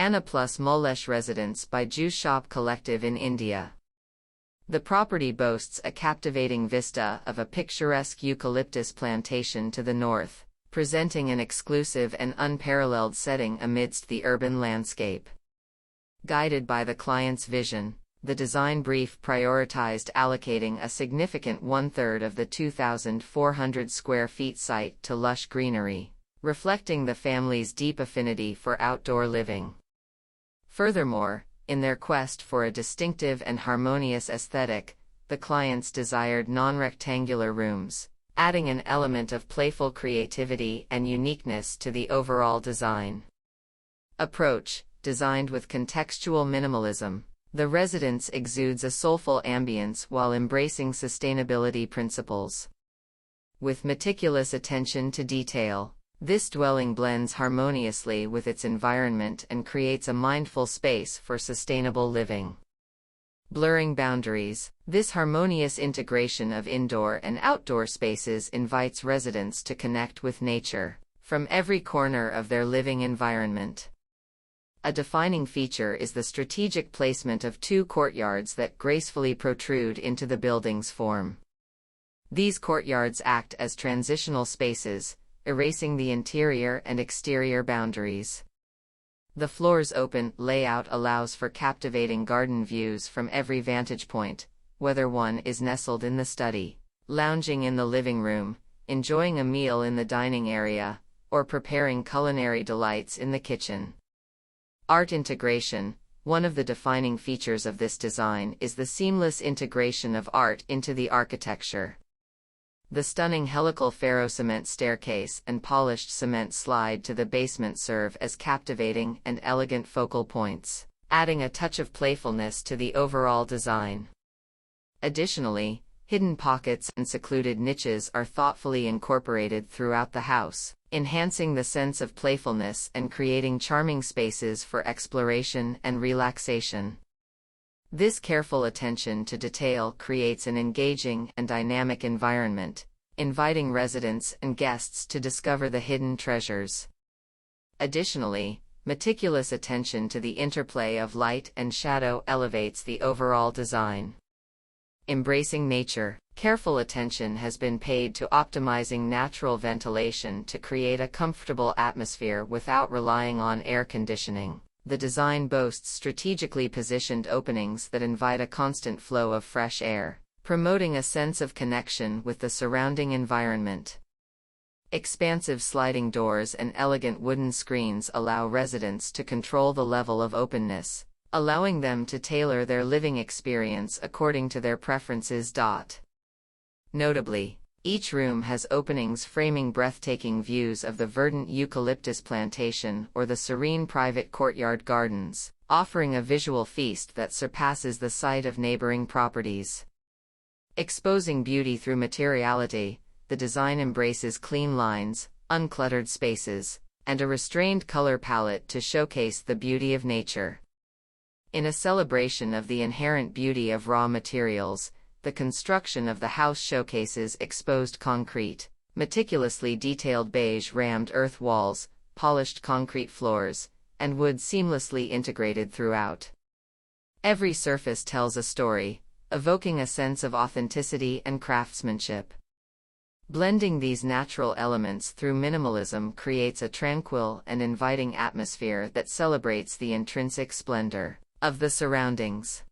Anna plus Mallesh Residence by Juiceshop Collective in India. The property boasts a captivating vista of a picturesque eucalyptus plantation to the north, presenting an exclusive and unparalleled setting amidst the urban landscape. Guided by the client's vision, the design brief prioritized allocating a significant one-third of the 2,400 square feet site to lush greenery, reflecting the family's deep affinity for outdoor living. Furthermore, in their quest for a distinctive and harmonious aesthetic, the clients desired non-rectangular rooms, adding an element of playful creativity and uniqueness to the overall design. Approach: designed with contextual minimalism, the residence exudes a soulful ambience while embracing sustainability principles. With meticulous attention to detail, this dwelling blends harmoniously with its environment and creates a mindful space for sustainable living. Blurring boundaries, this harmonious integration of indoor and outdoor spaces invites residents to connect with nature from every corner of their living environment. A defining feature is the strategic placement of two courtyards that gracefully protrude into the building's form. These courtyards act as transitional spaces, erasing the interior and exterior boundaries. The floor's open layout allows for captivating garden views from every vantage point, whether one is nestled in the study, lounging in the living room, enjoying a meal in the dining area, or preparing culinary delights in the kitchen. Art integration: one of the defining features of this design is the seamless integration of art into the architecture. The stunning helical ferro-cement staircase and polished cement slide to the basement serve as captivating and elegant focal points, adding a touch of playfulness to the overall design. Additionally, hidden pockets and secluded niches are thoughtfully incorporated throughout the house, enhancing the sense of playfulness and creating charming spaces for exploration and relaxation. This careful attention to detail creates an engaging and dynamic environment, inviting residents and guests to discover the hidden treasures. Additionally, meticulous attention to the interplay of light and shadow elevates the overall design. Embracing nature, careful attention has been paid to optimizing natural ventilation to create a comfortable atmosphere without relying on air conditioning. The design boasts strategically positioned openings that invite a constant flow of fresh air, promoting a sense of connection with the surrounding environment. Expansive sliding doors and elegant wooden screens allow residents to control the level of openness, allowing them to tailor their living experience according to their preferences. Notably, each room has openings framing breathtaking views of the verdant eucalyptus plantation or the serene private courtyard gardens, offering a visual feast that surpasses the sight of neighboring properties. Exposing beauty through materiality, the design embraces clean lines, uncluttered spaces, and a restrained color palette to showcase the beauty of nature. In a celebration of the inherent beauty of raw materials, the construction of the house showcases exposed concrete, meticulously detailed beige-rammed earth walls, polished concrete floors, and wood seamlessly integrated throughout. Every surface tells a story, evoking a sense of authenticity and craftsmanship. Blending these natural elements through minimalism creates a tranquil and inviting atmosphere that celebrates the intrinsic splendor of the surroundings.